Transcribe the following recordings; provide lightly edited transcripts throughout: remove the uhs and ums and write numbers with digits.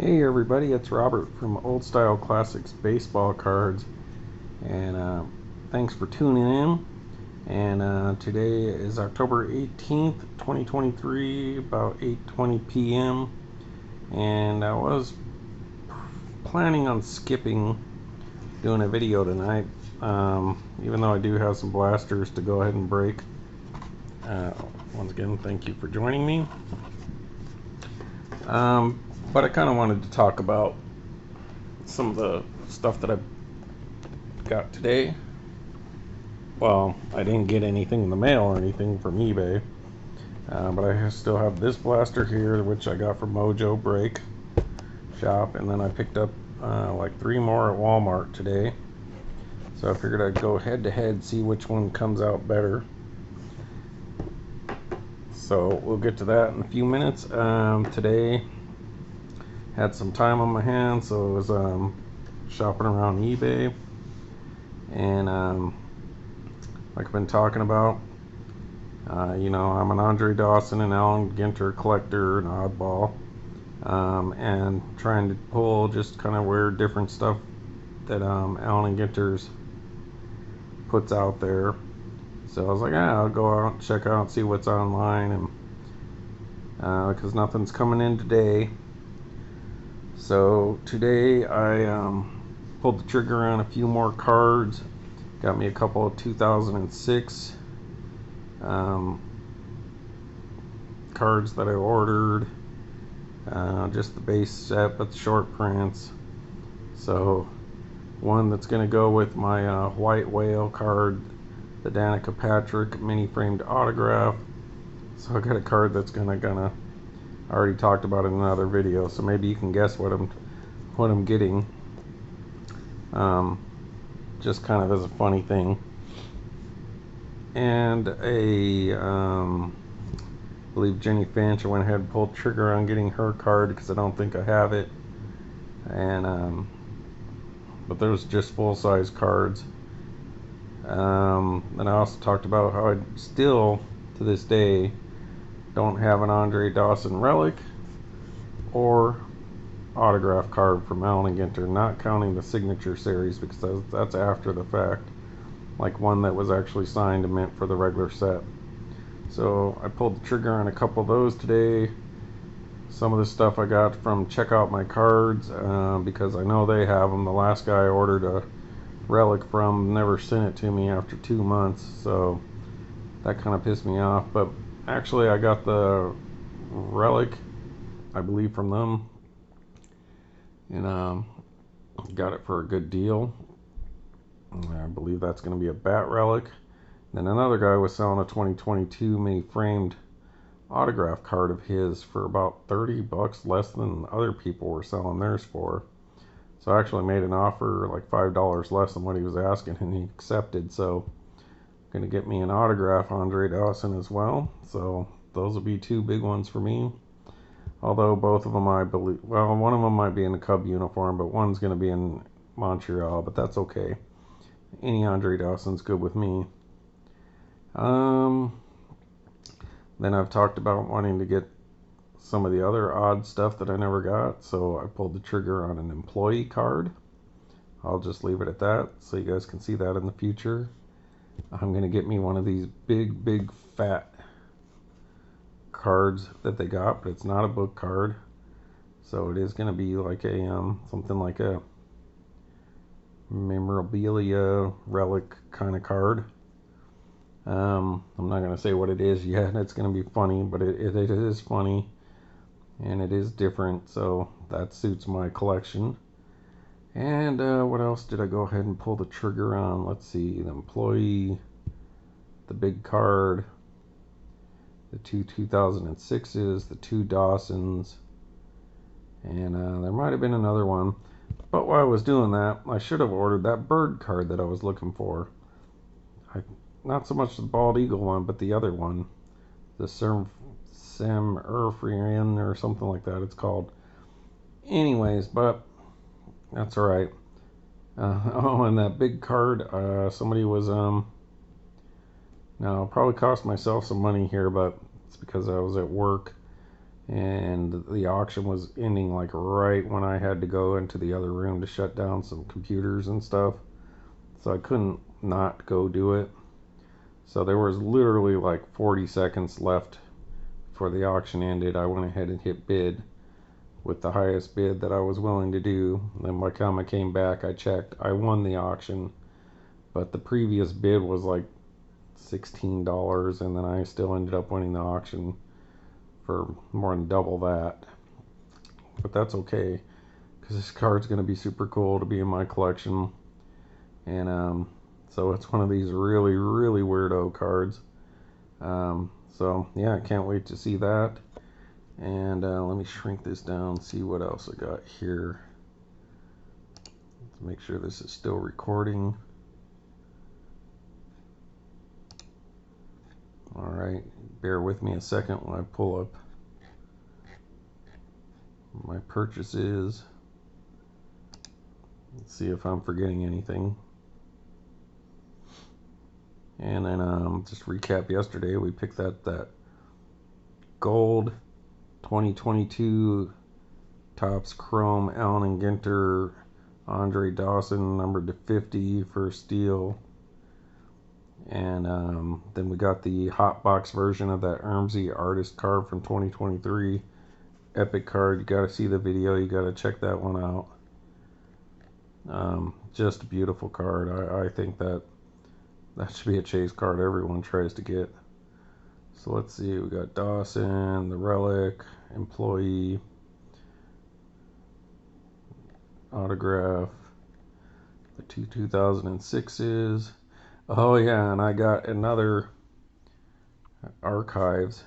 Hey everybody, it's Robert from Old Style Classics Baseball Cards, and thanks for tuning in. And today is October 18th, 2023, about 8:20 p.m. And I was planning on skipping doing a video tonight, even though I do have some blasters to go ahead and break. Once again, thank you for joining me. But I kind of wanted to talk about some of the stuff that I got today. Well, I didn't get anything in the mail or anything from eBay, but I still have this blaster here, which I got from Mojo Break Shop, and then I picked up like 3 more at Walmart today. So I figured I'd go head to head, see which one comes out better. So we'll get to that in a few minutes. Today had some time on my hands, so I was shopping around eBay, and like I've been talking about, I'm an Andre Dawson and Allen Ginter collector, an oddball, and trying to pull just kind of weird different stuff that Allen Ginter's puts out there. So I was like, I'll go out and check out and see what's online, and because nothing's coming in today. So today I pulled the trigger on a few more cards. Got me a couple of 2006 cards that I ordered. Just the base set, but the short prints. So one that's going to go with my White Whale card, the Danica Patrick mini framed autograph. So I got a card that's gonna I already talked about in another video, so maybe you can guess what I'm getting. Just kind of as a funny thing. And I believe Jenny Finch, I went ahead and pulled trigger on getting her card because I don't think I have it. And but there's just full-size cards. And I also talked about how I still, to this day, don't have an Andre Dawson Relic or autograph card from Allen Ginter, not counting the signature series because that's after the fact, like one that was actually signed and meant for the regular set. So I pulled the trigger on a couple of those today. Some of the stuff I got from Check Out My Cards, because I know they have them. The last guy I ordered a Relic from never sent it to me after 2 months, so that kind of pissed me off. But actually I got the Relic, I believe, from them, and got it for a good deal. I believe that's going to be a Bat Relic. Then another guy was selling a 2022 mini framed autograph card of his for about $30 less than other people were selling theirs for. So I actually made an offer like $5 less than what he was asking, and he accepted. So going to get me an autograph Andre Dawson as well. So those will be 2 big ones for me. Although both of them, I believe, well, one of them might be in the Cub uniform, but one's going to be in Montreal, but that's okay. Any Andre Dawson's good with me. Then I've talked about wanting to get some of the other odd stuff that I never got, so I pulled the trigger on an employee card. I'll just leave it at that so you guys can see that in the future. I'm going to get me one of these big fat cards that they got, but it's not a book card, so it is going to be like a something like a memorabilia relic kind of card. I'm not going to say what it is yet. It's going to be funny, but it is funny and it is different, so that suits my collection. And what else did I go ahead and pull the trigger on? Let's see, the employee, the big card, the 2 2006s, the 2 Dawsons, and there might have been another one. But while I was doing that, I should have ordered that bird card that I was looking for. Not so much the bald eagle one, but the other one, the Sam Erfrian or something like that it's called. Anyways, but that's alright. Oh, and that big card, somebody was now it'll probably cost myself some money here, but it's because I was at work and the auction was ending like right when I had to go into the other room to shut down some computers and stuff, so I couldn't not go do it. So there was literally like 40 seconds left before the auction ended. I went ahead and hit bid with the highest bid that I was willing to do. And then by the time I came back, I checked, I won the auction, but the previous bid was like $16, and then I still ended up winning the auction for more than double that. But that's okay, because this card's going to be super cool to be in my collection. And so it's one of these really, really weirdo cards. So yeah, I can't wait to see that. And let me shrink this down, see what else I got here. Let's make sure this is still recording. Alright, bear with me a second when I pull up my purchases. Let's see if I'm forgetting anything. And then just recap yesterday, we picked that gold 2022 Topps Chrome Allen Ginter Andre Dawson numbered to 50 for steel. And then we got the hot box version of that Ermsey artist card from 2023. Epic card. You got to see the video. You got to check that one out. Just a beautiful card. I think that should be a chase card everyone tries to get. So let's see. We got Dawson, the Relic, employee, autograph, the two 2006s. Oh yeah, and I got another Archives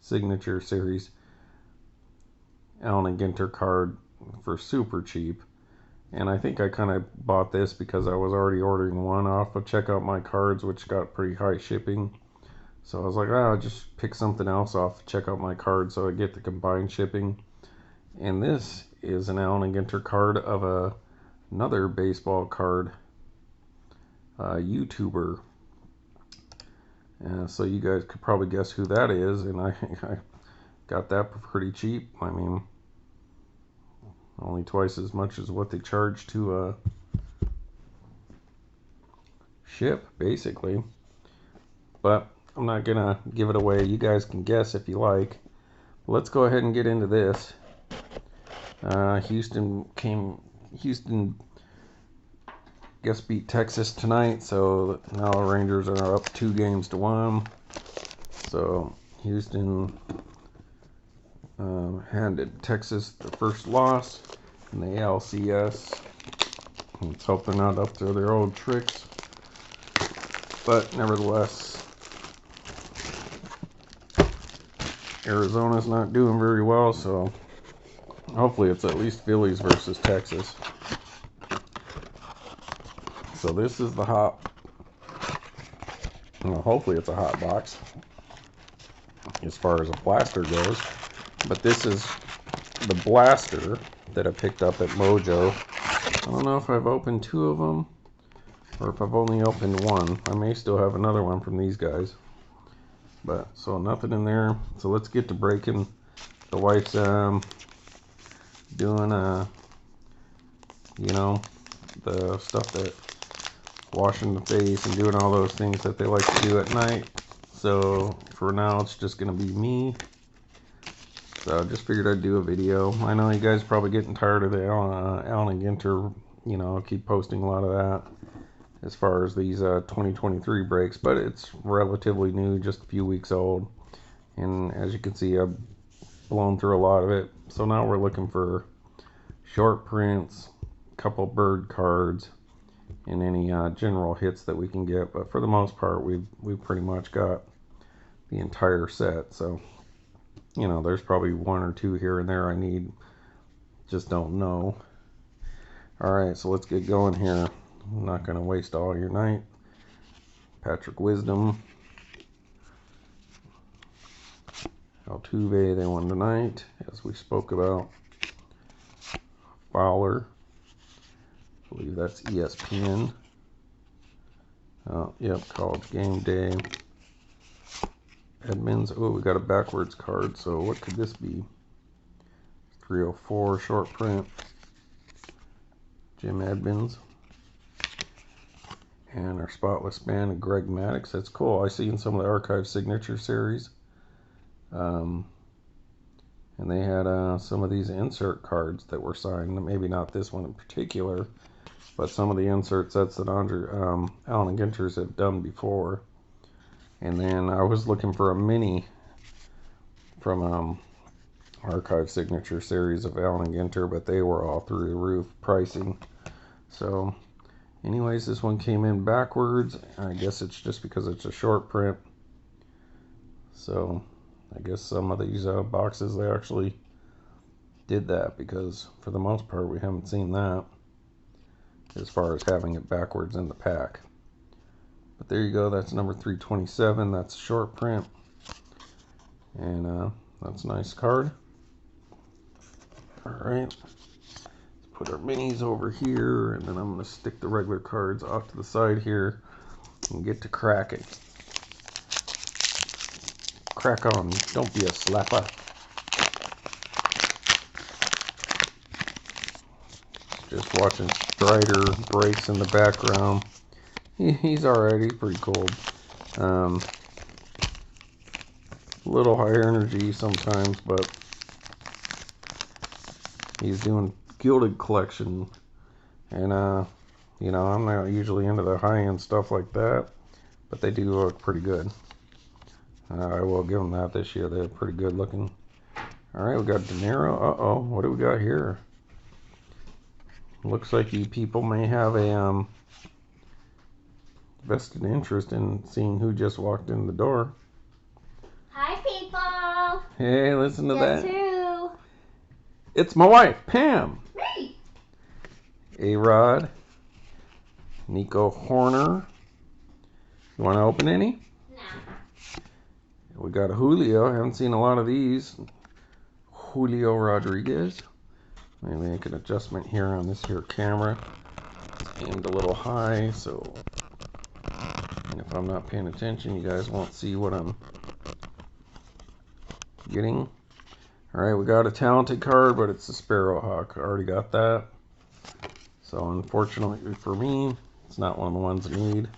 signature series Allen Ginter card for super cheap. And I think I kind of bought this because I was already ordering one off of Check Out My Cards, which got pretty high shipping. So I was like, I'll just pick something else off Check Out My Cards so I get the combined shipping. And this is an Allen Ginter card of another baseball card YouTuber. So you guys could probably guess who that is, and I got that for pretty cheap. I mean, only twice as much as what they charge to ship, basically. But I'm not gonna give it away. You guys can guess if you like. Let's go ahead and get into this. Houston guess beat Texas tonight, so now the Rangers are up 2-1. So Houston handed Texas the first loss in the ALCS. Let's hope they're not up to their old tricks, but nevertheless, Arizona's not doing very well, so hopefully it's at least Phillies versus Texas. So this is the hot, well, hopefully it's a hot box as far as a blaster goes, but this is the blaster that I picked up at Mojo. I don't know if I've opened 2 of them or if I've only opened 1. I may still have another one from these guys, but so nothing in there. So let's get to breaking. The wife's doing you know, the stuff that washing the face and doing all those things that they like to do at night. So for now it's just gonna be me. So I just figured I'd do a video. I know you guys are probably getting tired of the Allen Ginter, you know, I keep posting a lot of that as far as these 2023 breaks, but it's relatively new, just a few weeks old. And as you can see, I've blown through a lot of it. So now we're looking for short prints, a couple bird cards, and any general hits that we can get. But for the most part, we've pretty much got the entire set. So, you know, there's probably 1 or 2 here and there I need, just don't know. Alright, so let's get going here. I'm not going to waste all your night. Patrick Wisdom, Altuve, they won tonight, as we spoke about. Fowler, I believe that's ESPN. Oh, yep, College Game Day. Edmonds. Oh, we got a backwards card, so what could this be? 304 short print. Jim Edmonds. And our spotless band of Greg Maddux. That's cool. I see in some of the archive signature series. And they had some of these insert cards that were signed. Maybe not this one in particular, but some of the insert sets that Allen Ginters have done before. And then I was looking for a mini from archive signature series of Allen Ginter, but they were all through the roof pricing. So anyways, this one came in backwards. I guess it's just because it's a short print. So I guess some of these boxes, they actually did that, because for the most part we haven't seen that as far as having it backwards in the pack. But there you go, that's number 327. That's short print, and that's a nice card. Alright, let's put our minis over here, and then I'm going to stick the regular cards off to the side here and get to cracking. Crack on, don't be a slapper. Just watching Strider breaks in the background. He's alright, he's pretty cold. A little higher energy sometimes, but he's doing gilded collection. And, you know, I'm not usually into the high-end stuff like that, but they do look pretty good. I will give them that this year. They're pretty good looking. Alright, we got De Niro. Uh-oh, what do we got here? Looks like you people may have a vested interest in seeing who just walked in the door. Hi, people. Hey, listen to Guess that. who? It's my wife, Pam. Me. A-Rod. Nico Horner. You want to open any? No. We got a Julio. I haven't seen a lot of these. Julio Rodriguez. Let me make an adjustment here on this here camera. It's aimed a little high, so, and if I'm not paying attention, you guys won't see what I'm getting. Alright, we got a talented card, but it's a Sparrowhawk. I already got that. So unfortunately for me, it's not one of the ones I need.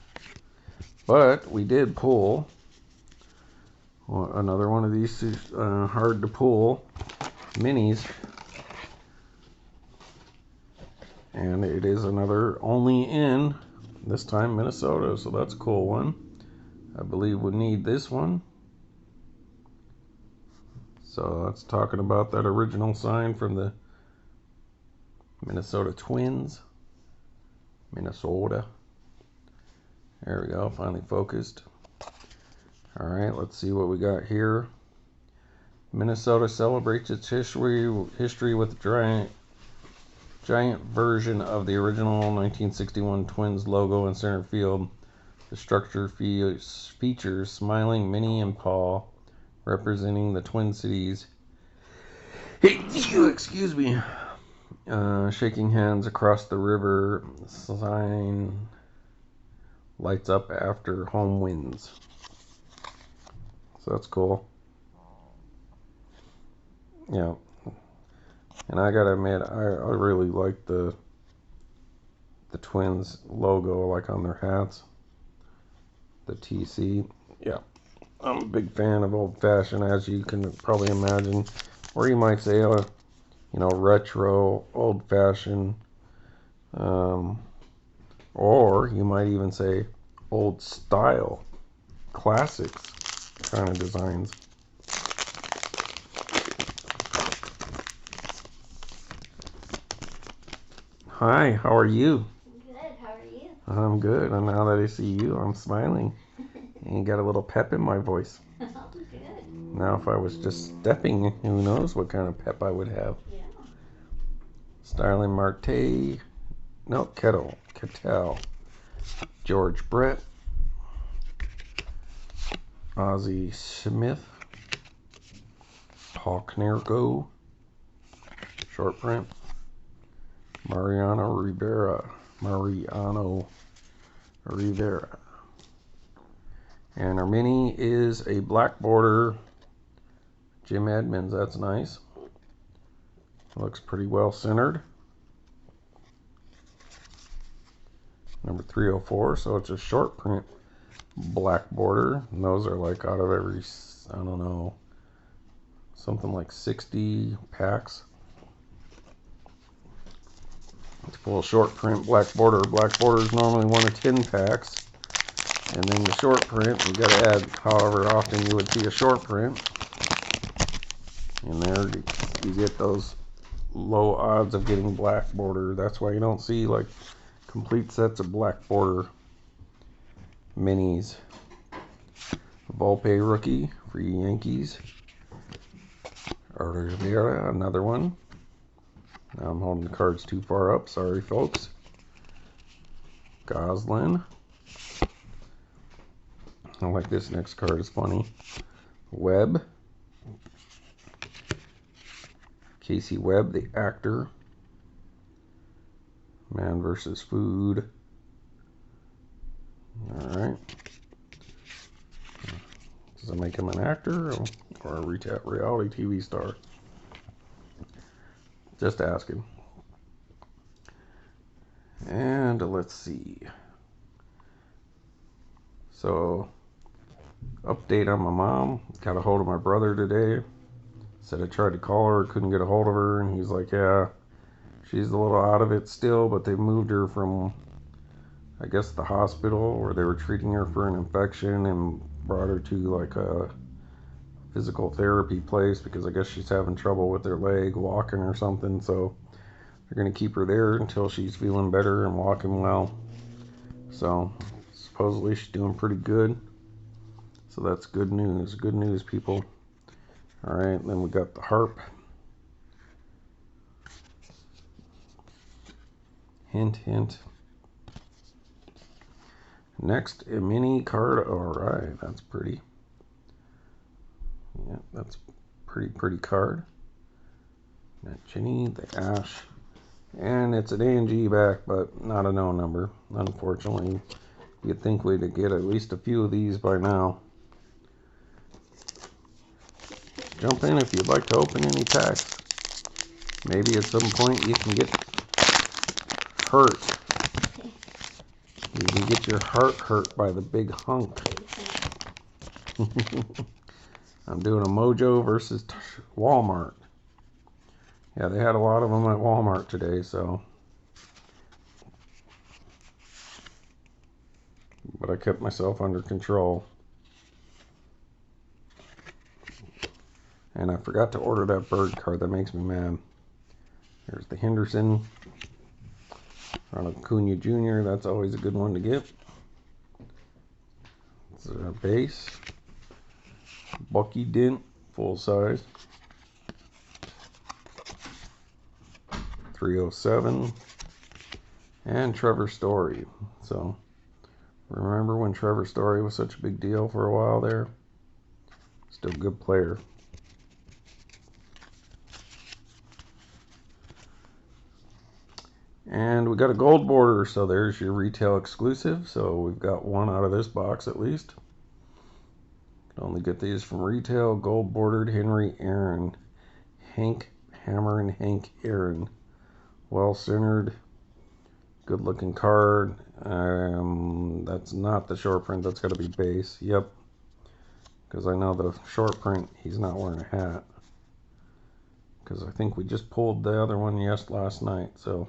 But we did pull another one of these hard to pull minis. And it is another only in, this time Minnesota, so that's a cool one. I believe we need this one. So that's talking about that original sign from the Minnesota Twins. Minnesota. There we go, finally focused. Alright, let's see what we got here. Minnesota celebrates its history with a giant version of the original 1961 Twins logo in center field. The structure features smiling Minnie and Paul, representing the Twin Cities. Excuse me. Shaking hands across the river. Sign lights up after home wins. So that's cool. Yeah. And I gotta admit, I really like the Twins logo, like on their hats. The TC. Yeah. I'm a big fan of old fashioned, as you can probably imagine. Or you might say, you know, retro, old fashioned. Or you might even say old style, classics kind of designs. Hi, how are you? Good, how are you? I'm good, and now that I see you, I'm smiling. And you got a little pep in my voice. Oh, good. Now if I was just stepping, who knows what kind of pep I would have. Yeah. Starling Marte. No, Kettle. George Brett. Ozzie Smith. Paul Konerko. Short print. Mariano Rivera. And our mini is a black border Jim Edmonds. That's nice. Looks pretty well centered. Number 304, so it's a short print black border. And those are like out of every, I don't know, something like 60 packs. It's full short print black border. Black border is normally 1 of 10 packs. And then the short print, you got to add however often you would see a short print. And there you get those low odds of getting black border. That's why you don't see like complete sets of black border minis. Volpe rookie for you Yankees. Oliveira, another one. Now I'm holding the cards too far up. Sorry, folks. Goslin. I like this next card. It's funny. Webb. Casey Webb, the actor. Man versus Food. Alright. Does it make him an actor or a reality TV star? Just asking. And let's see. So, update on my mom. Got a hold of my brother today. Said I tried to call her, couldn't get a hold of her, and he's like, yeah, she's a little out of it still, but they moved her from, I guess, the hospital where they were treating her for an infection and brought her to like a physical therapy place because I guess she's having trouble with her leg walking or something. So they're going to keep her there until she's feeling better and walking well. So supposedly she's doing pretty good. So that's good news. Good news, people. Alright, then we got the harp. Hint, hint. Next, a mini card. Alright, that's pretty. Yeah, that's pretty card. That Ginny, the Ash. And it's an A&G back, but not a no number. Unfortunately, you'd think we'd get at least a few of these by now. Jump in if you'd like to open any packs. Maybe at some point you can get hurt. You can get your heart hurt by the big hunk. I'm doing a Mojo versus Walmart. Yeah, they had a lot of them at Walmart today, so. But I kept myself under control. And I forgot to order that bird card. That makes me mad. There's the Henderson. Ronald Acuna Jr. That's always a good one to get. It's a base. Bucky Dent, full size. 307. And Trevor Story. So, remember when Trevor Story was such a big deal for a while there? Still a good player. And we got a gold border, so there's your retail exclusive. So we've got one out of this box at least. Can only get these from retail. Gold bordered Henry Aaron. Hank Hammer and Hank Aaron. Well centered. Good looking card. That's not the short print. That's got to be base. Yep. Because I know the short print, he's not wearing a hat. Because I think we just pulled the other one last night. So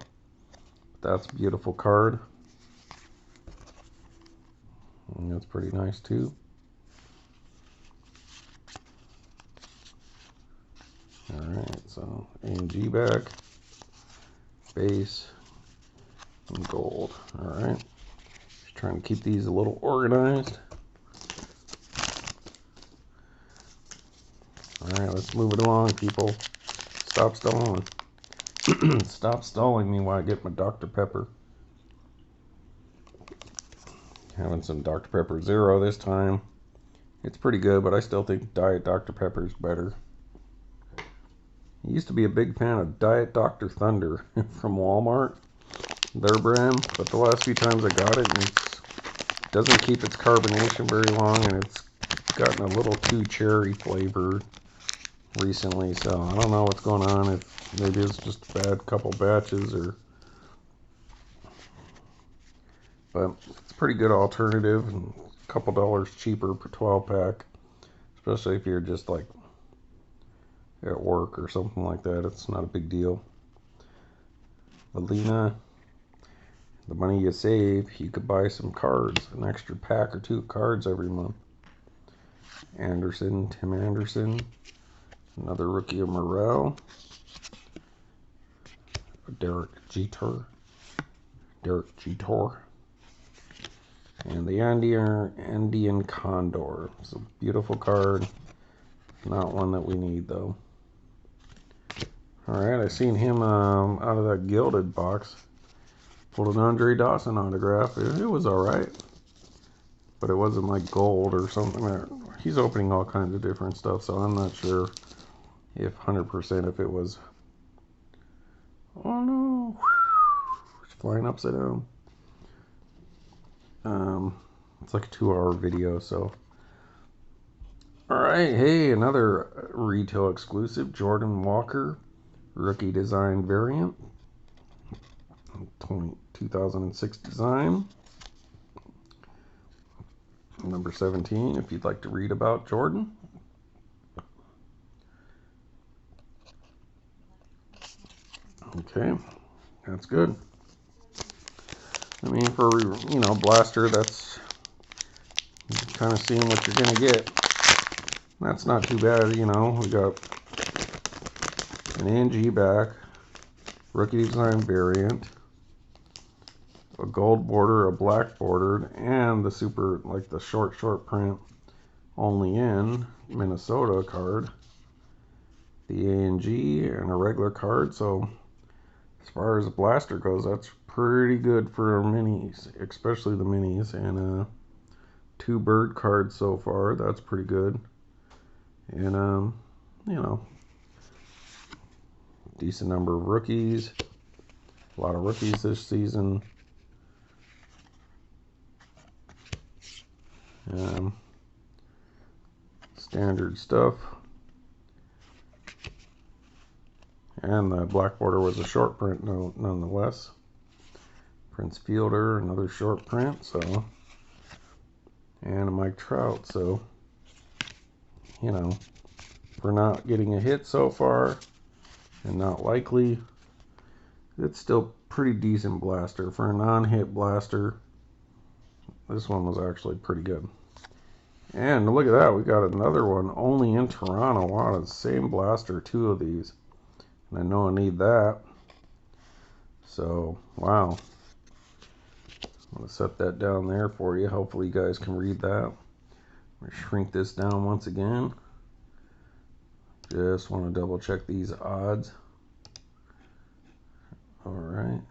that's a beautiful card. And that's pretty nice too. Alright, so A&G back, base, and gold. Alright. Just trying to keep these a little organized. Alright, let's move it along, people. Stop stalling. Stop stalling me while I get my Dr. Pepper. Having some Dr. Pepper Zero this time. It's pretty good, but I still think Diet Dr. Pepper is better. I used to be a big fan of Diet Dr. Thunder from Walmart, their brand, but the last few times I got it, it's doesn't keep its carbonation very long, and it's gotten a little too cherry flavored recently. So I don't know what's going on. If maybe it's just a bad couple batches, but it's a pretty good alternative and a couple dollars cheaper per 12 pack, especially if you're just like at work or something like that. It's not a big deal. Alina, the money you save, you could buy some cards, an extra pack or two of cards every month. Anderson, Tim Anderson, another rookie of Morel, Derek Jeter, and the Andean Condor. It's a beautiful card, not one that we need though. Alright, I seen him out of that gilded box. Pulled an Andre Dawson autograph. It was alright, but it wasn't like gold or something. He's opening all kinds of different stuff, so I'm not sure if 100% if it was. Oh no! It's flying upside down. It's like a 2-hour video, so. Alright, hey, another retail exclusive, Jordan Walker, rookie design variant. 2006 design. Number 17, if you'd like to read about Jordan. Okay, that's good. I mean, for, Blaster, that's kind of seeing what you're going to get. That's not too bad, We got an NG back, rookie design variant, a gold border, a black bordered, and the super, like the short print, only in Minnesota card, the ANG, and a regular card. So as far as the Blaster goes, that's pretty good for minis, especially the minis, and 2 bird cards so far. That's pretty good, and decent number of rookies, a lot of rookies this season. Standard stuff. And the black border was a short print nonetheless. Prince Fielder, another short print, so. And a Mike Trout, so. We're not getting a hit so far, and not likely. It's still pretty decent Blaster. For a non-hit Blaster, this one was actually pretty good. And look at that, we got another one only in Toronto. Wow, the same Blaster, 2 of these. And I know I need that. So, wow. I'm going to set that down there for you. Hopefully you guys can read that. I'm going to shrink this down once again. Just want to double check these odds. Alright.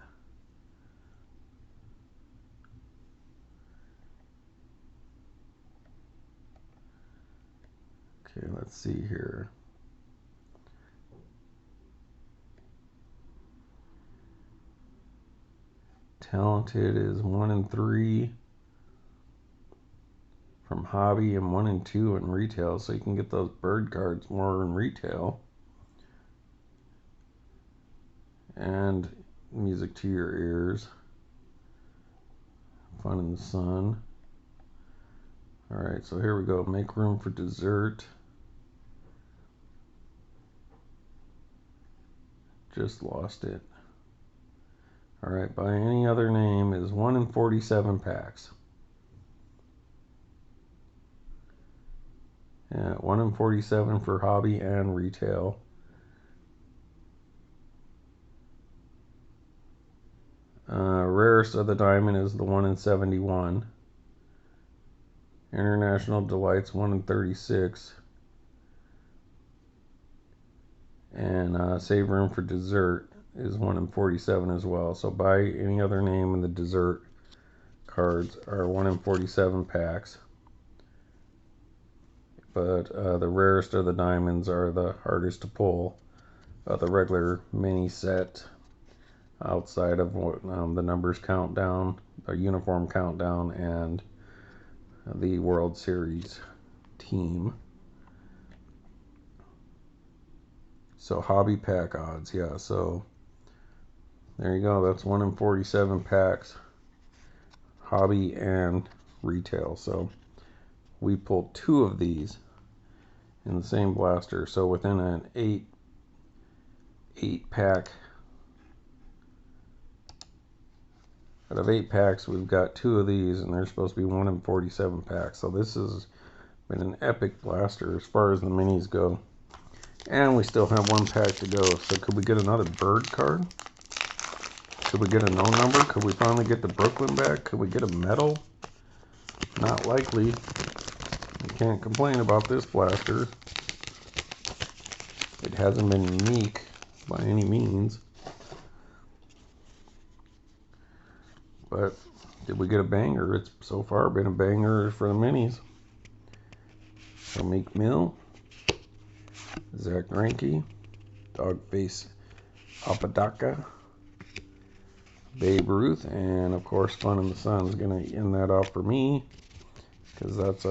Okay, let's see here. Talented is 1 in 3 from hobby and 1 in 2 in retail, so you can get those bird cards more in retail. And music to your ears. Fun in the sun. Alright, so here we go. Make room for dessert. Just lost it. Alright, by any other name is 1 in 47 packs. Yeah, 1 in 47 for hobby and retail. Rarest of the diamond is the 1 in 71. International Delights 1 in 36. And Save Room for Dessert is 1 in 47 as well. So by any other name, in the dessert cards are 1 in 47 packs. But the rarest of the diamonds are the hardest to pull. The regular mini set, outside of what the numbers countdown, the uniform countdown, and the World Series team. So hobby pack odds, yeah. So there you go. That's 1 in 47 packs, hobby and retail. So we pulled 2 of these in the same blaster. So within an 8 pack, out of 8 packs, we've got 2 of these, and they're supposed to be 1 in 47 packs. So this has been an epic blaster as far as the minis go. And we still have 1 pack to go. So could we get another bird card? Could we get a no number? Could we finally get the Brooklyn back? Could we get a medal? Not likely. You can't complain about this blaster. It hasn't been unique by any means. But did we get a banger? It's so far been a banger for the minis. So Meek Mill, Zach Greinke, Dogface Apodaca, Babe Ruth, and of course Fun in the Sun is going to end that off for me, because that's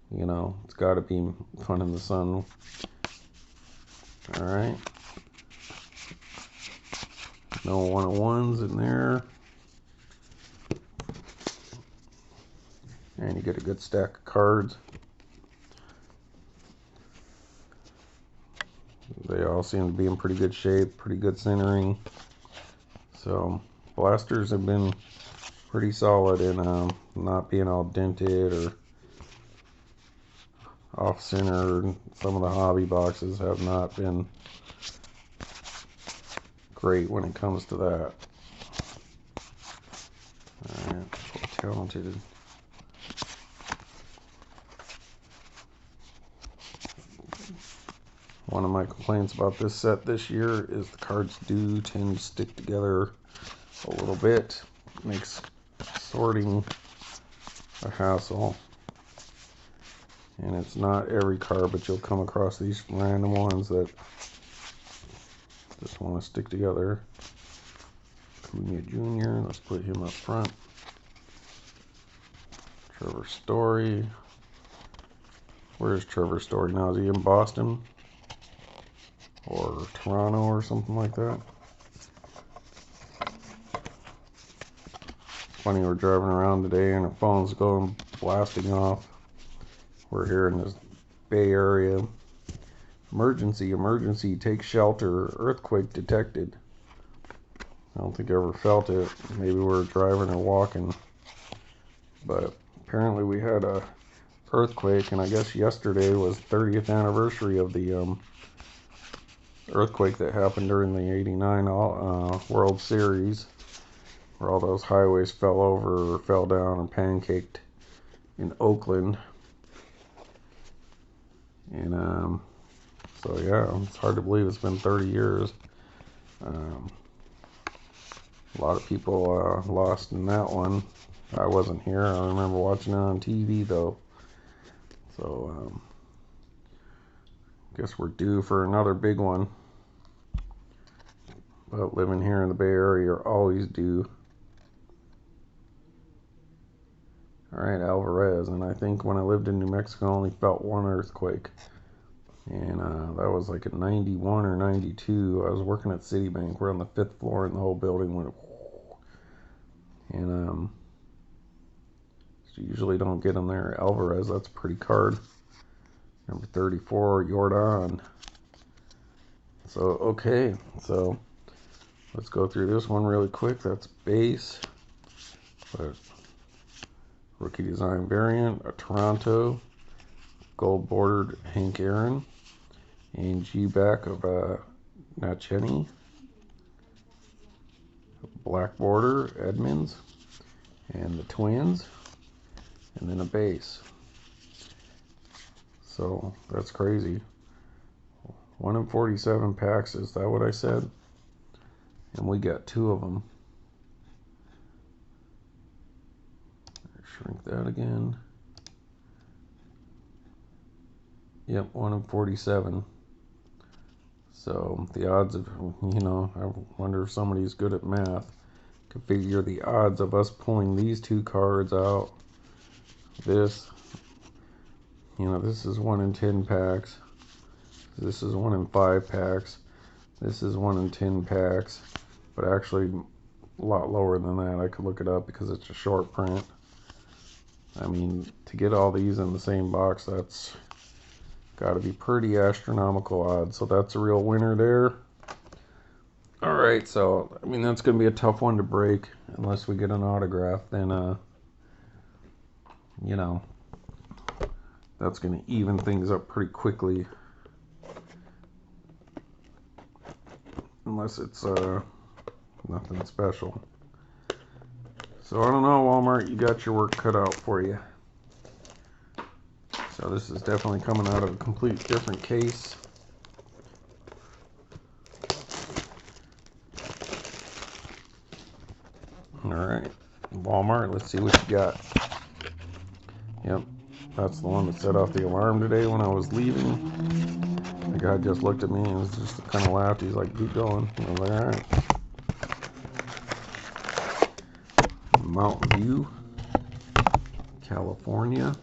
it's got to be Fun in the Sun. Alright, no 101s in there, and you get a good stack of cards. They all seem to be in pretty good shape, pretty good centering. So blasters have been pretty solid in not being all dented or off center. Some of the hobby boxes have not been great when it comes to that. Alright, talented. One of my complaints about this set this year is the cards do tend to stick together a little bit. It makes sorting a hassle. And it's not every card, but you'll come across these random ones that just want to stick together. Cunha Jr., let's put him up front. Trevor Story. Where's Trevor Story now? Is he in Boston? Or Toronto or something like that? Funny, we're driving around today and our phone's going blasting off. We're here in this Bay Area. Emergency, emergency, take shelter, earthquake detected. I don't think I ever felt it. Maybe we were driving or walking. But apparently we had a earthquake, and I guess yesterday was 30th anniversary of the earthquake that happened during the '89 World Series, where all those highways fell over or fell down and pancaked in Oakland. And so yeah, it's hard to believe it's been 30 years. A lot of people lost in that one. I wasn't here. I remember watching it on TV though. So guess we're due for another big one. But living here in the Bay Area, you're always due. Alright, Alvarez. And I think when I lived in New Mexico, I only felt one earthquake. And that was like in 91 or 92. I was working at Citibank. We're on the 5th floor and the whole building went. And so you usually don't get them there. Alvarez, that's a pretty card. Number 34, Jordan. So, okay. So, let's go through this one really quick. That's base. But rookie design variant, a Toronto. Gold bordered Hank Aaron. And G-back of Nacheni. Black border, Edmonds. And the Twins. And then a base. So, that's crazy. 1 in 47 packs, is that what I said? And we got 2 of them. Shrink that again. Yep, 1 in 47. So the odds of, I wonder if somebody's good at math could figure the odds of us pulling these 2 cards out this, you know, this is 1 in 10 packs. This is 1 in 5 packs. This is 1 in 10 packs, but actually a lot lower than that. I could look it up because it's a short print. I mean, to get all these in the same box, that's got to be pretty astronomical odds. So that's a real winner there. All right, so I mean that's going to be a tough one to break unless we get an autograph. Then, you know, that's going to even things up pretty quickly. Unless it's nothing special. So I don't know, Walmart, you got your work cut out for you. So this is definitely coming out of a complete different case. Alright, Walmart, let's see what you got. Yep, that's the one that set off the alarm today when I was leaving. The guy just looked at me and was just kind of laughed. He's like, keep going. I was like, alright. Mountain View, California.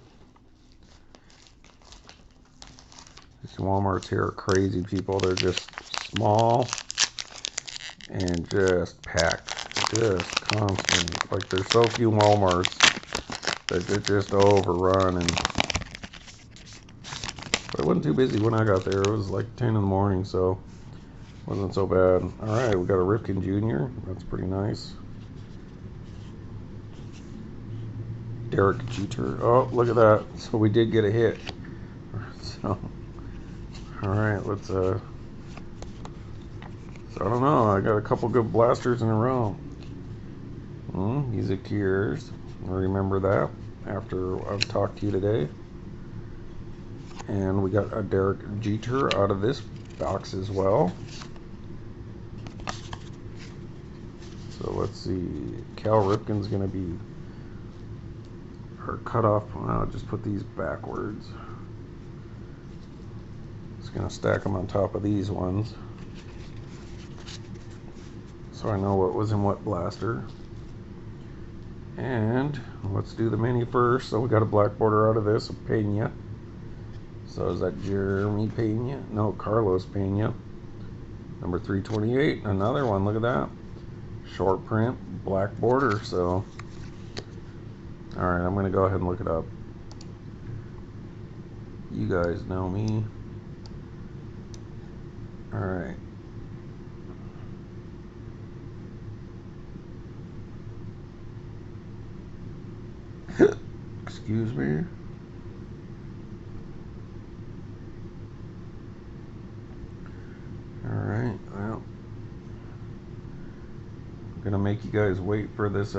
These Walmarts here are crazy, people. They're just small and just packed. Just constantly. Like, there's so few Walmarts that they're just overrun. But it wasn't too busy when I got there. It was like 10 in the morning, so it wasn't so bad. Alright, we got a Ripken Jr. That's pretty nice. Relic Jeter. Oh, look at that. So we did get a hit. So, alright, let's, so I don't know. I got a couple good blasters in a row. He's a Cures. Remember that after I've talked to you today. And we got a Relic Jeter out of this box as well. So let's see. Cal Ripken's going to be our cutoff. I'll just put these backwards. Just going to stack them on top of these ones, so I know what was in what blaster. And let's do the mini first. So we got a black border out of this, a Pena. So is that Jeremy Pena? No, Carlos Pena. Number 328, another one, look at that. Short print, black border, so. Alright, I'm gonna go ahead and look it up. You guys know me. Alright. Excuse me. Alright, well, I'm gonna make you guys wait for this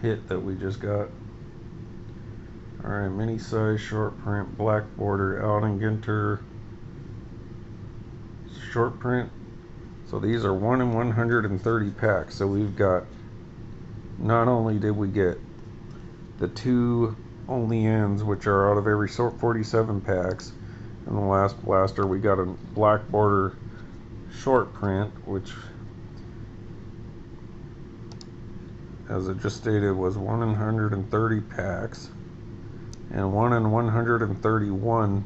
hit that we just got. Alright, mini size, short print, black border, Allen Ginter, short print. So these are 1 in 130 packs. So we've got, not only did we get the 2 only ends, which are out of every 47 packs, in the last blaster we got a black border short print, which, as it just stated, was 1 in 130 packs and 1 in 131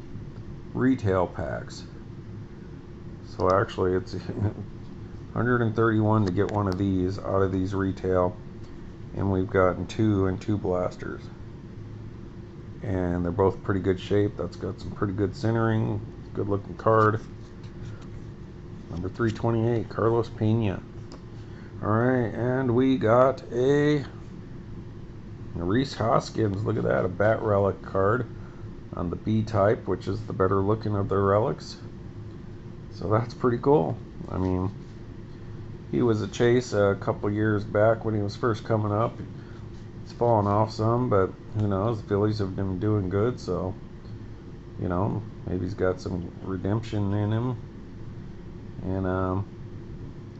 retail packs. So actually it's 131 to get one of these out of these retail, and we've gotten 2 and 2 blasters, and they're both pretty good shape. That's got some pretty good centering, good looking card. Number 328, Carlos Pena. Alright, and we got a Reese Hoskins. Look at that, a Bat Relic card on the B type, which is the better looking of the relics. So that's pretty cool. I mean, he was a chase a couple years back when he was first coming up. It's fallen off some, but who knows? The Phillies have been doing good, so, you know, maybe he's got some redemption in him. And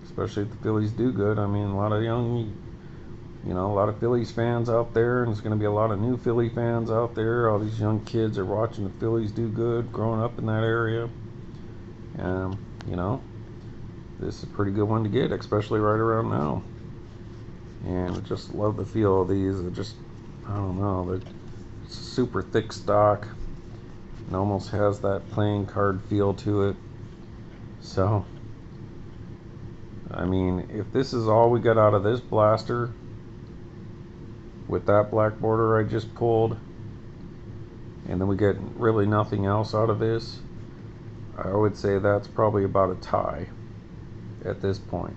especially if the Phillies do good. I mean, a lot of young, you know, a lot of Phillies fans out there, and there's going to be a lot of new Philly fans out there. All these young kids are watching the Phillies do good, growing up in that area. You know, this is a pretty good one to get, especially right around now. And I just love the feel of these. I don't know, they're super thick stock. It almost has that playing card feel to it. So, I mean, if this is all we got out of this blaster, with that black border I just pulled, and then we get really nothing else out of this, I would say that's probably about a tie at this point.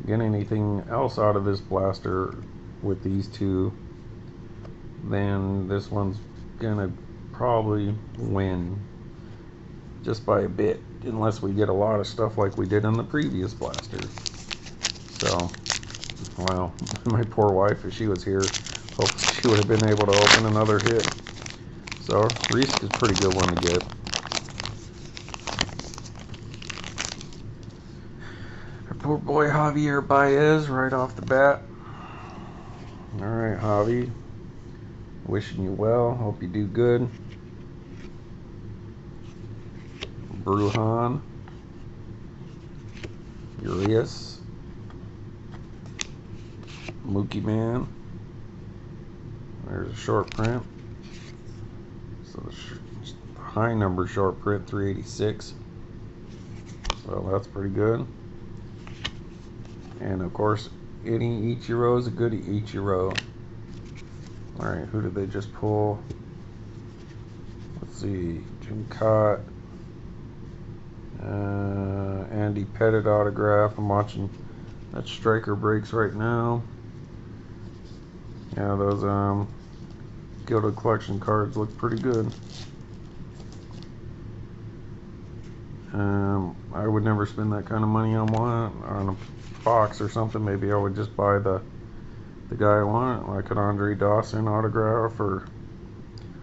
Get anything else out of this blaster with these two, then this one's gonna probably win just by a bit, unless we get a lot of stuff like we did in the previous blaster. So, wow, my poor wife, if she was here, hopefully she would have been able to open another hit. So, Reese is a pretty good one to get. Our poor boy Javier Baez right off the bat. Alright, Javi. Wishing you well. Hope you do good. Brujan. Urias. Mookie Man. There's a short print. So the high number short print, 386. So that's pretty good. And of course, any Ichiro is a good Ichiro. Alright, who did they just pull? Let's see. Jim Cott. Andy Pettit autograph. I'm watching that striker breaks right now. Yeah, those Gilded Collection cards look pretty good. I would never spend that kind of money on a box or something. Maybe I would just buy the guy I want, like an Andre Dawson autograph,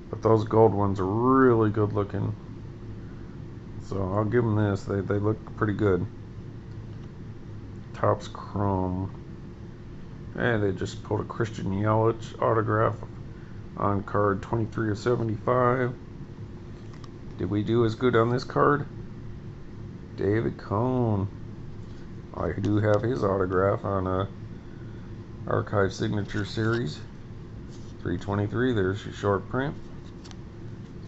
but those gold ones are really good looking. So I'll give them this. They look pretty good. Topps Chrome. And they just pulled a Christian Yelich autograph on card 23 of 75. Did we do as good on this card? David Cone. I do have his autograph on a Archive Signature Series. 323, there's your short print.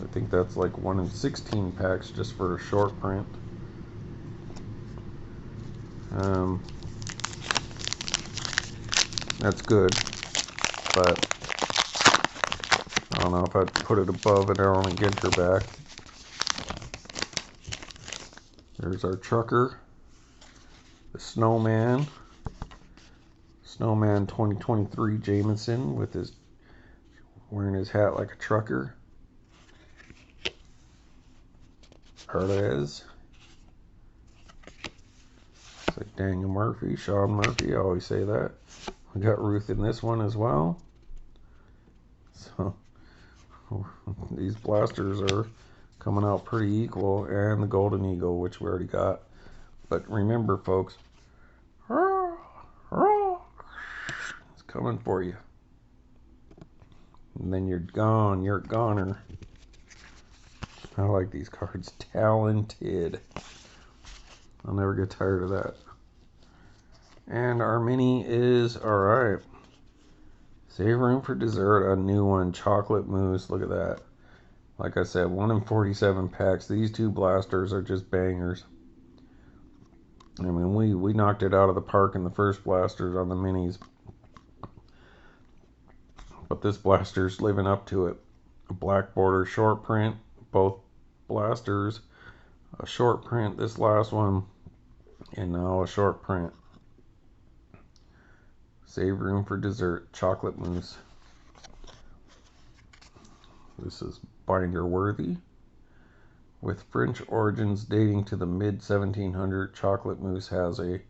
I think that's like 1 in 16 packs just for a short print. That's good, but I don't know if I'd put it above an Allen Ginter back. There's our trucker, the Snowman 2023 Jameson with his wearing his hat like a trucker. Artez. It's like Daniel Murphy, Sean Murphy, I always say that. We got Ruth in this one as well. So these blasters are coming out pretty equal, and the Golden Eagle, which we already got. But remember, folks, it's coming for you. And then you're gone. You're a goner. I like these cards. Talented. I'll never get tired of that. And our mini is alright. Save room for dessert. A new one. Chocolate mousse. Look at that. Like I said, 1 in 47 packs. These two blasters are just bangers. I mean, we knocked it out of the park in the first blasters on the minis. But this blaster's living up to it. A black border short print. Both blasters. A short print, this last one. And now a short print. Save room for dessert. Chocolate mousse. This is binder worthy. With French origins dating to the mid 1700s, chocolate mousse has a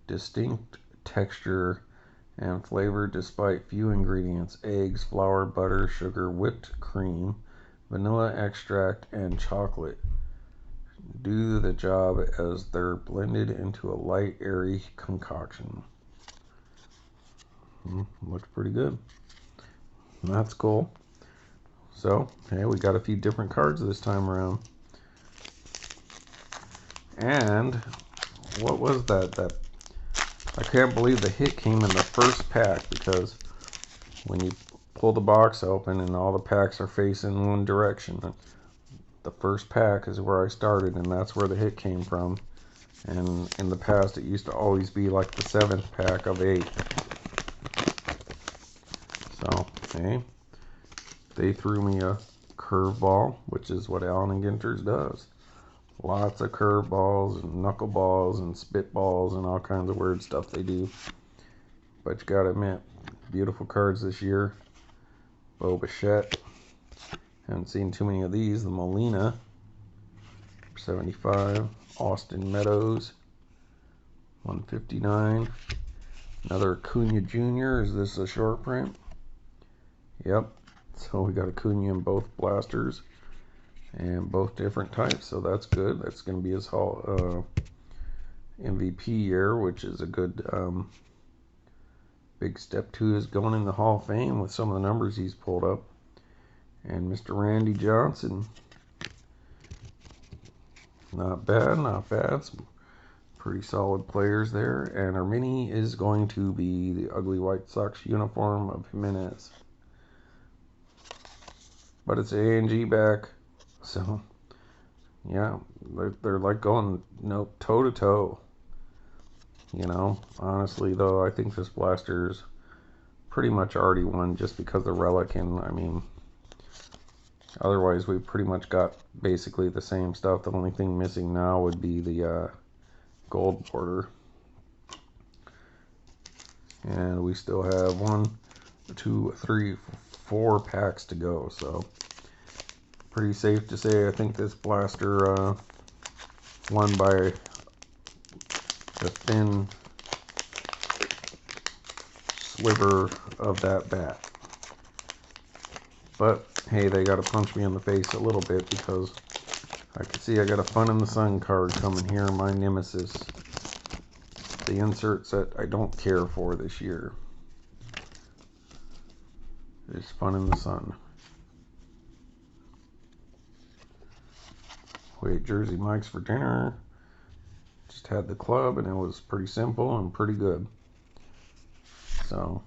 distinct texture and flavor despite few ingredients: eggs, flour, butter, sugar, whipped cream, vanilla extract, and chocolate do the job as they're blended into a light, airy concoction. Looks pretty good. That's cool. So, hey, we got a few different cards this time around. And what was that? I can't believe the hit came in the first pack, because when you pull the box open and all the packs are facing one direction, the first pack is where I started, and that's where the hit came from. And in the past, it used to always be like the 7th pack of 8. So, hey, they threw me a curveball, which is what Allen Ginter's does. Lots of curveballs and knuckleballs and spitballs and all kinds of weird stuff they do. But you gotta admit, beautiful cards this year. Bo Bichette. Haven't seen too many of these. The Molina, 75. Austin Meadows, 159. Another Acuna Jr. Is this a short print? Yep. So we got Acuna in both blasters and both different types, so that's good. That's going to be his MVP year, which is a good big step to his going in the Hall of Fame with some of the numbers he's pulled up. And Mr. Randy Johnson, not bad, not bad. Some pretty solid players there. And our mini is going to be the ugly White Sox uniform of Jimenez. But it's A&G back, so yeah, they're like going toe to toe. You know, honestly though, I think this Blasters pretty much already won just because the Relic, and I mean, otherwise we pretty much got basically the same stuff. The only thing missing now would be the gold border. And we still have 1, 2, 3, 4 packs to go, so pretty safe to say I think this blaster won by the thin sliver of that bat. But hey, they got to punch me in the face a little bit, because I can see I got a Fun in the Sun card coming here, my nemesis. The inserts that I don't care for this year. It's Fun in the Sun. Wait, Jersey Mike's for dinner. Just had the club, and it was pretty simple and pretty good. So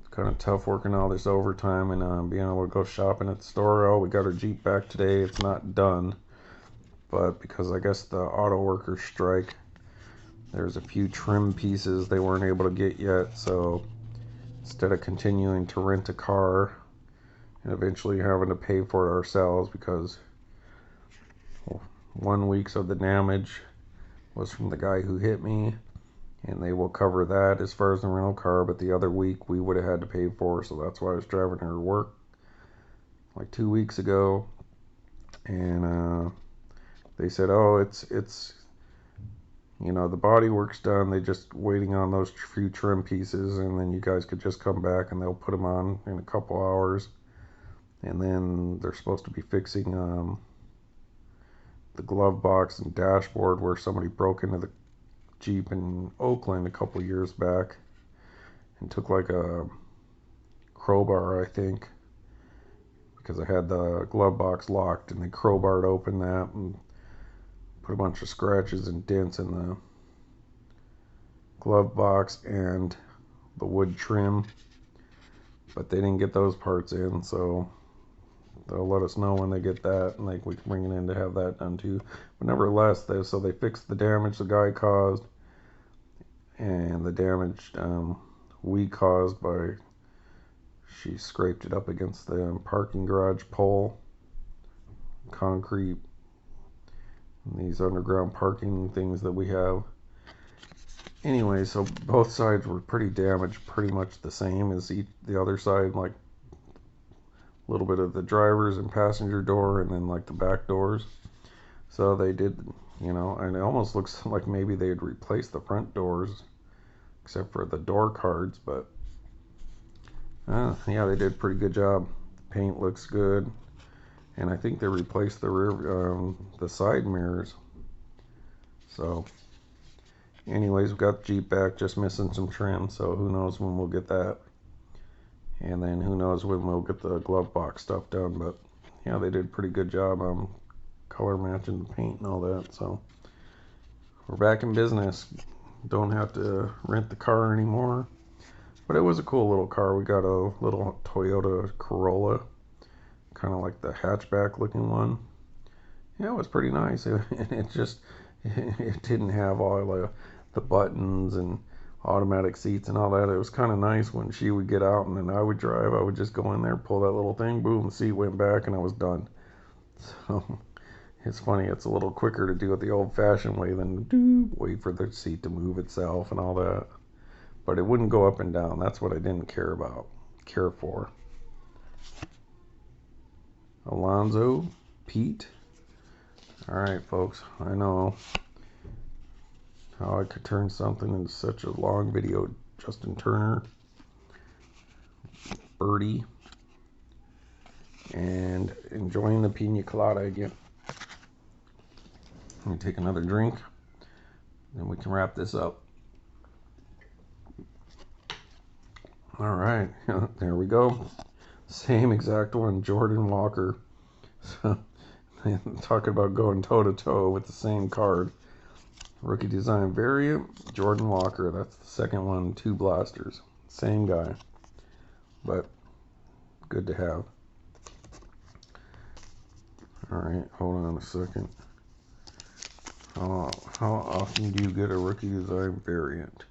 it's kind of tough working all this overtime and being able to go shopping at the store. Oh, we got our Jeep back today. It's not done, but because I guess the auto workers strike, there's a few trim pieces they weren't able to get yet. So instead of continuing to rent a car and eventually having to pay for it ourselves, because 1 week's of the damage was from the guy who hit me, and they will cover that as far as the rental car, but the other week we would have had to pay for, so that's why I was driving her to work like 2 weeks ago. And they said, oh, it's you know, the body work's done, they just waiting on those few trim pieces, and then you guys could just come back and they'll put them on in a couple hours. And then they're supposed to be fixing the glove box and dashboard where somebody broke into the Jeep in Oakland a couple years back and took like a crowbar, I think, because I had the glove box locked, and they crowbarred open that and put a bunch of scratches and dents in the glove box and the wood trim, but they didn't get those parts in, so they'll let us know when they get that, and like we can bring it in to have that done too. But nevertheless, so they fixed the damage the guy caused, and the damage we caused by, she scraped it up against the parking garage pole, concrete, and these underground parking things that we have. Anyway, so both sides were pretty damaged, pretty much the same as the other side, like a little bit of the driver's and passenger door, and then like the back doors. So they did, you know, and it almost looks like maybe they had replaced the front doors except for the door cards, but yeah, they did a pretty good job. The paint looks good, and I think they replaced the rear the side mirrors. So anyways, we got the Jeep back, just missing some trim, so who knows when we'll get that. And then who knows when we'll get the glove box stuff done. But yeah, they did a pretty good job color matching the paint and all that. So we're back in business. Don't have to rent the car anymore. But it was a cool little car. We got a little Toyota Corolla, kind of like the hatchback looking one. Yeah, it was pretty nice. It didn't have all the buttons and automatic seats and all that. It was kind of nice when she would get out and then I would drive. I would just go in there, pull that little thing, boom, the seat went back and I was done. So it's funny, it's a little quicker to do it the old-fashioned way than wait for the seat to move itself and all that. But it wouldn't go up and down. That's what I didn't care for. Alonzo, Pete. All right, folks, I know how I could turn something into such a long video. Justin Turner, Birdie, and enjoying the pina colada again. Let me take another drink, then we can wrap this up. All right, there we go. Same exact one, Jordan Walker. So, talking about going toe-to-toe with the same card. Rookie design variant, Jordan Walker. That's the second one, 2 blasters. Same guy, but good to have. All right, hold on a second. How often do you get a rookie design variant?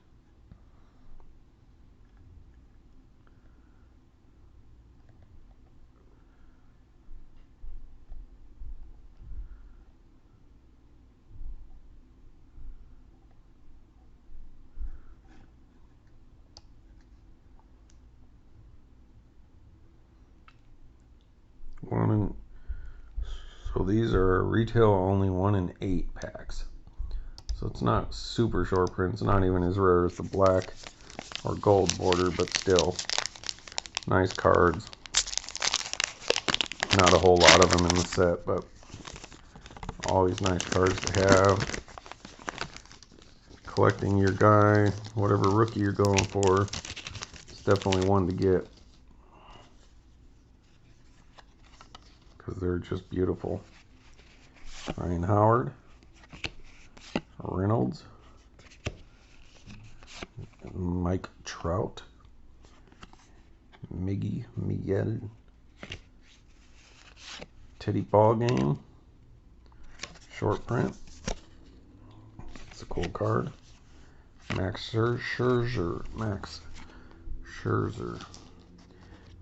So these are retail only 1 in 8 packs. So it's not super short print. It's not even as rare as the black or gold border, but still nice cards. Not a whole lot of them in the set, but always nice cards to have. Collecting your guy, whatever rookie you're going for, it's definitely one to get. Because they're just beautiful. Ryan Howard, Reynolds, Mike Trout, Miguel, Teddy Ballgame, short print. It's a cool card. Max Scherzer.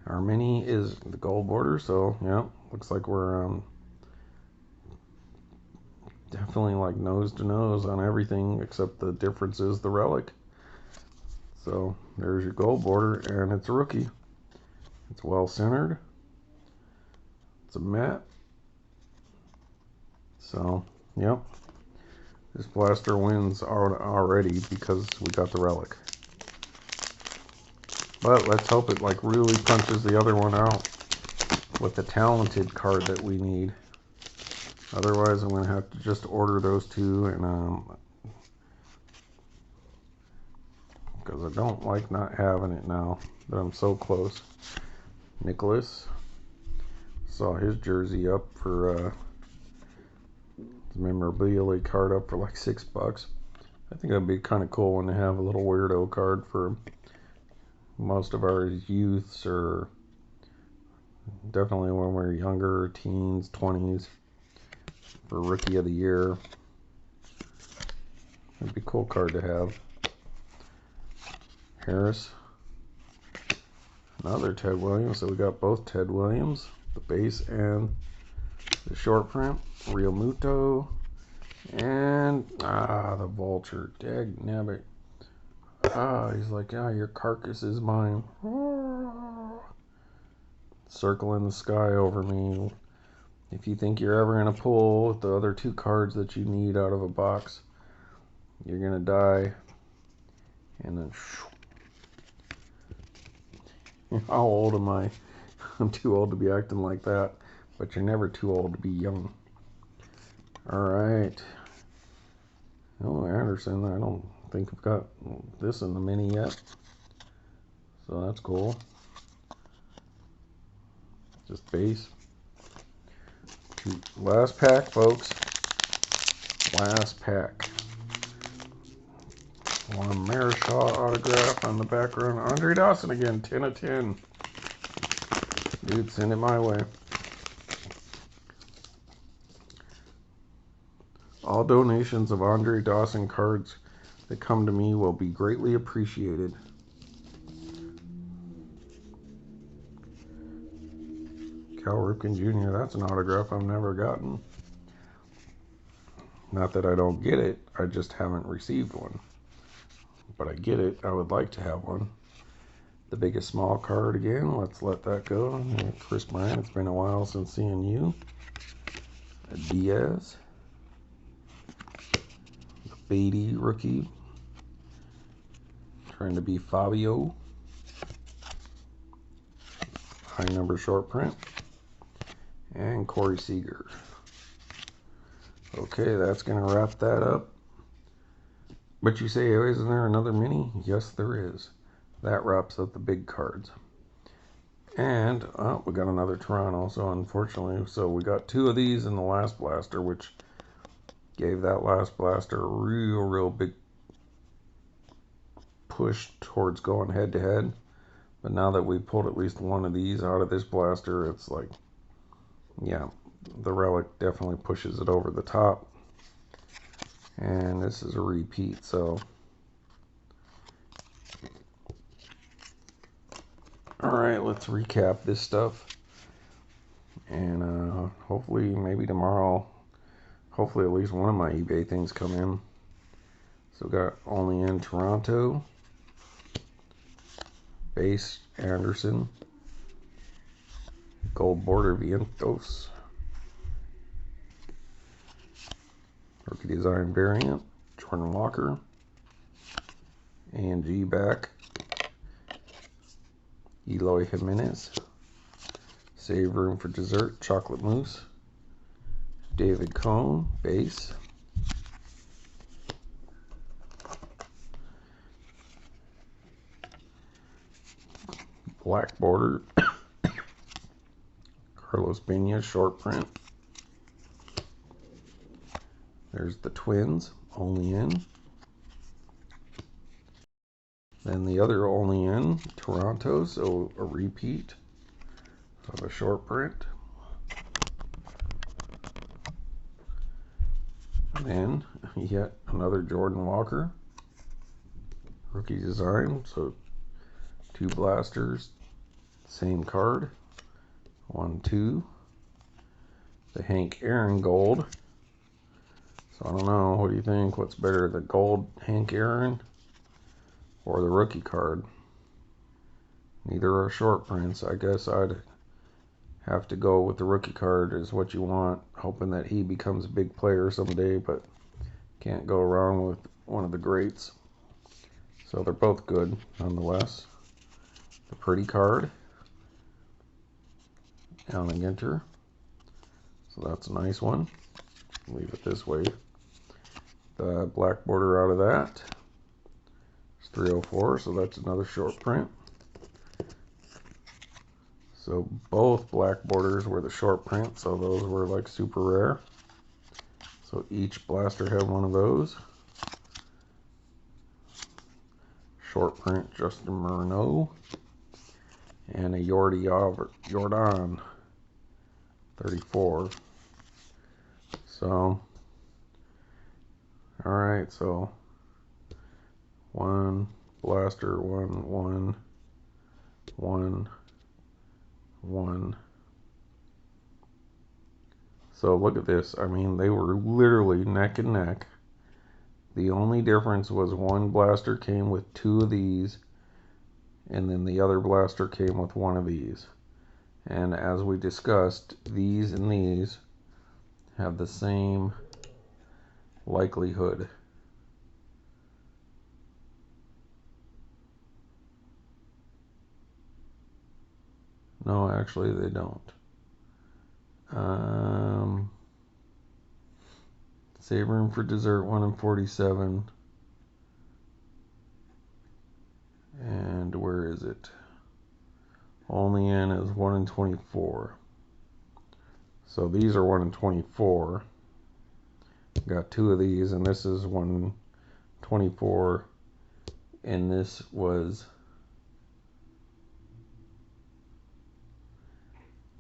Our mini is the gold border, so yeah, looks like we're definitely like nose to nose on everything, except the difference is the relic. So there's your gold border, and it's a rookie. It's well centered. It's a matte. So yep, this blaster wins already because we got the relic. But let's hope it like really punches the other one out with the talented card that we need. Otherwise, I'm gonna have to just order those two, and because I don't like not having it now that I'm so close. Nicholas, saw his jersey up for the memorabilia card up for like $6. I think that'd be kind of cool one to have a little weirdo card for most of our youths, or definitely when we're younger, teens, 20s, for Rookie of the Year. That'd be a cool card to have. Harris. Another Ted Williams. So we got both Ted Williams, the base and the short print. Real Muto. And, the Vulture. Dagnabbit. He's like, your carcass is mine. Circling the sky over me. If you think you're ever going to pull the other 2 cards that you need out of a box, you're going to die. And then, how old am I? I'm too old to be acting like that, but you're never too old to be young. Alright. Oh, Anderson, I don't think I've got this in the mini yet. So that's cool. Just base. Last pack, folks. Last pack. One Marishaw autograph on the background. Andre Dawson again, 10 of 10. Dude, send it my way. All donations of Andre Dawson cards that come to me will be greatly appreciated. Cal Ripken Jr., that's an autograph I've never gotten. Not that I don't get it, I just haven't received one. But I get it, I would like to have one. The Biggest Small card again, let's let that go. Chris Bryant, it's been a while since seeing you. Diaz. The Beatty rookie. Trying to be Fabio. High number short print. And Corey Seager. Okay, that's going to wrap that up. But you say, oh, isn't there another mini? Yes, there is. That wraps up the big cards. And we got another Toronto, so unfortunately, so we got two of these in the last blaster, which gave that last blaster a real big push towards going head to head. But now that we pulled at least one of these out of this blaster, it's like, yeah, the Relic definitely pushes it over the top. And this is a repeat, so alright, let's recap this stuff. And hopefully maybe tomorrow, hopefully at least one of my eBay things come in. So got only in Toronto, base Anderson, gold border Vientos, rookie design variant Jordan Walker, and G back Eloy Jimenez, Save Room for Dessert Chocolate Mousse, David Cone base, black border Carlos Pena short print. There's the Twins, only in. Then the other only in, Toronto, so a repeat of a short print. And then yet another Jordan Walker, rookie design, so two blasters, same card. 1, 2. The Hank Aaron gold. So I don't know, what do you think? What's better, the gold Hank Aaron or the rookie card? Neither are short prints. I guess I'd have to go with the rookie card is what you want, hoping that he becomes a big player someday, but can't go wrong with one of the greats. So they're both good nonetheless. The pretty card, Allen Ginter. So that's a nice one. Leave it this way. The black border out of that. It's 304, so that's another short print. So both black borders were the short print, so those were like super rare. So each blaster had one of those. Short print Justin Morneau. And a Jordan 34. So, alright, so one blaster, one. So look at this. I mean, they were literally neck and neck. The only difference was one blaster came with two of these, and then the other blaster came with one of these. And as we discussed, these and these have the same likelihood. No, actually they don't. Save Room for Dessert, 1 in 47. And where is it? Only in is 1 in 24. So these are 1 in 24. Got two of these, and this is 1 in 24. and this was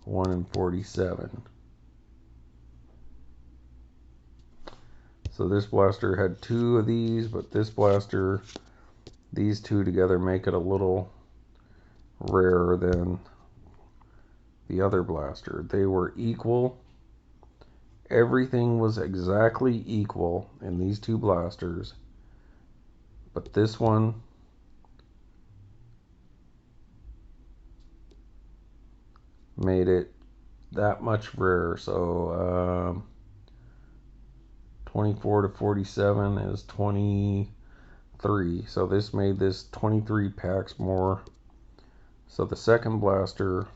1 in 47. So this blaster had 2 of these, but this blaster, these 2 together make it a little rarer than the other blaster. They were equal. Everything was exactly equal in these 2 blasters, but this one made it that much rarer. So 24 to 47 is 23. So this made this 23 packs more. So the second blaster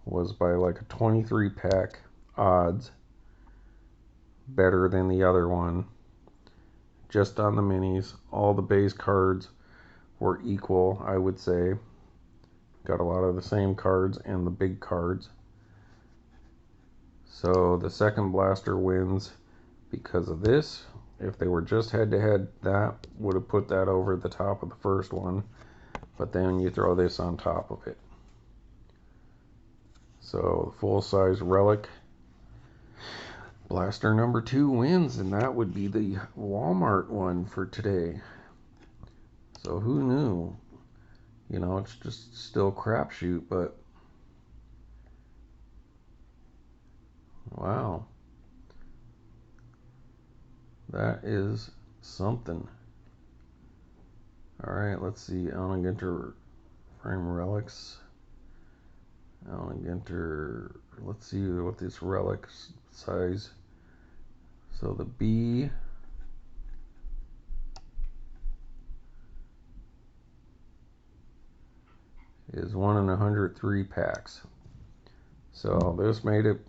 was by like a 23 pack odds better than the other one. Just on the minis, all the base cards were equal, I would say. Got a lot of the same cards and the big cards. So the second blaster wins because of this. If they were just head to head, that would have put that over the top of the first one. But then you throw this on top of it. So full size Relic blaster number 2 wins, and that would be the Walmart one for today. So who knew? You know, it's just still crapshoot, but wow. That is something. Alright, let's see. Allen Ginter frame relics. Allen Ginter. Let's see what this relic size. So the B is 1 in 103 packs. So this made it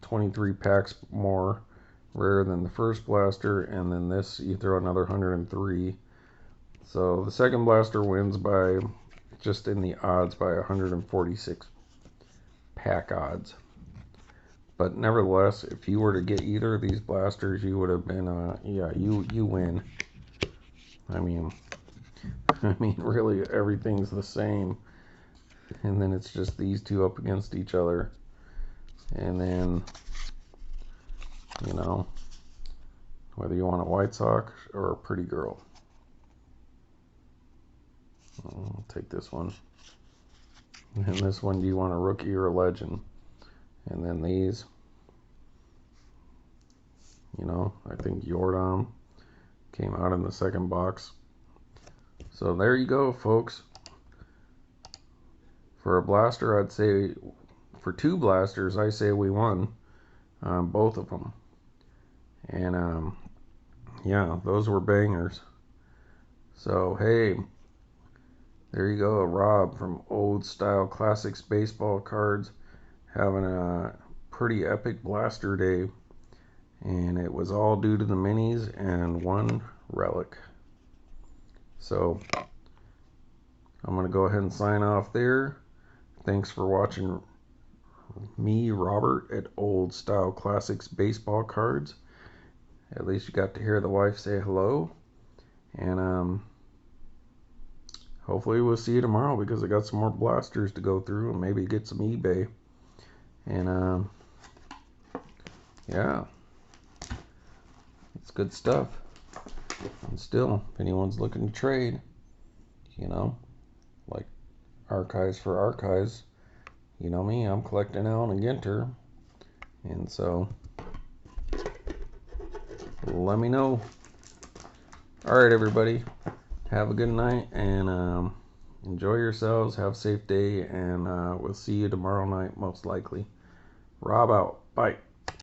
23 packs more rare than the first blaster, and then this you throw another 103. So the second blaster wins by just in the odds by 146 pack odds. But nevertheless, if you were to get either of these blasters, you would have been yeah, you win. I mean really everything's the same, and then it's just these 2 up against each other, and then you know, whether you want a White Sox or a pretty girl. I'll take this one. And this one, do you want a rookie or a legend? And then these, you know, I think Jordan came out in the second box. So there you go, folks. For a blaster, I'd say, for 2 blasters, I say we won both of them. And yeah, those were bangers. So hey, there you go, Rob from Old Style Classics Baseball Cards, having a pretty epic blaster day, and it was all due to the minis and 1 relic. So I'm gonna go ahead and sign off there. Thanks for watching me, Robert, at Old Style Classics Baseball Cards. At least you got to hear the wife say hello, and hopefully we'll see you tomorrow, because I got some more blasters to go through and maybe get some eBay. And yeah, it's good stuff. And still, if anyone's looking to trade, you know, like archives for archives, you know me, I'm collecting Allen Ginter, and so let me know. Alright, everybody, have a good night, and enjoy yourselves, have a safe day, and we'll see you tomorrow night most likely. Rob out. Bye.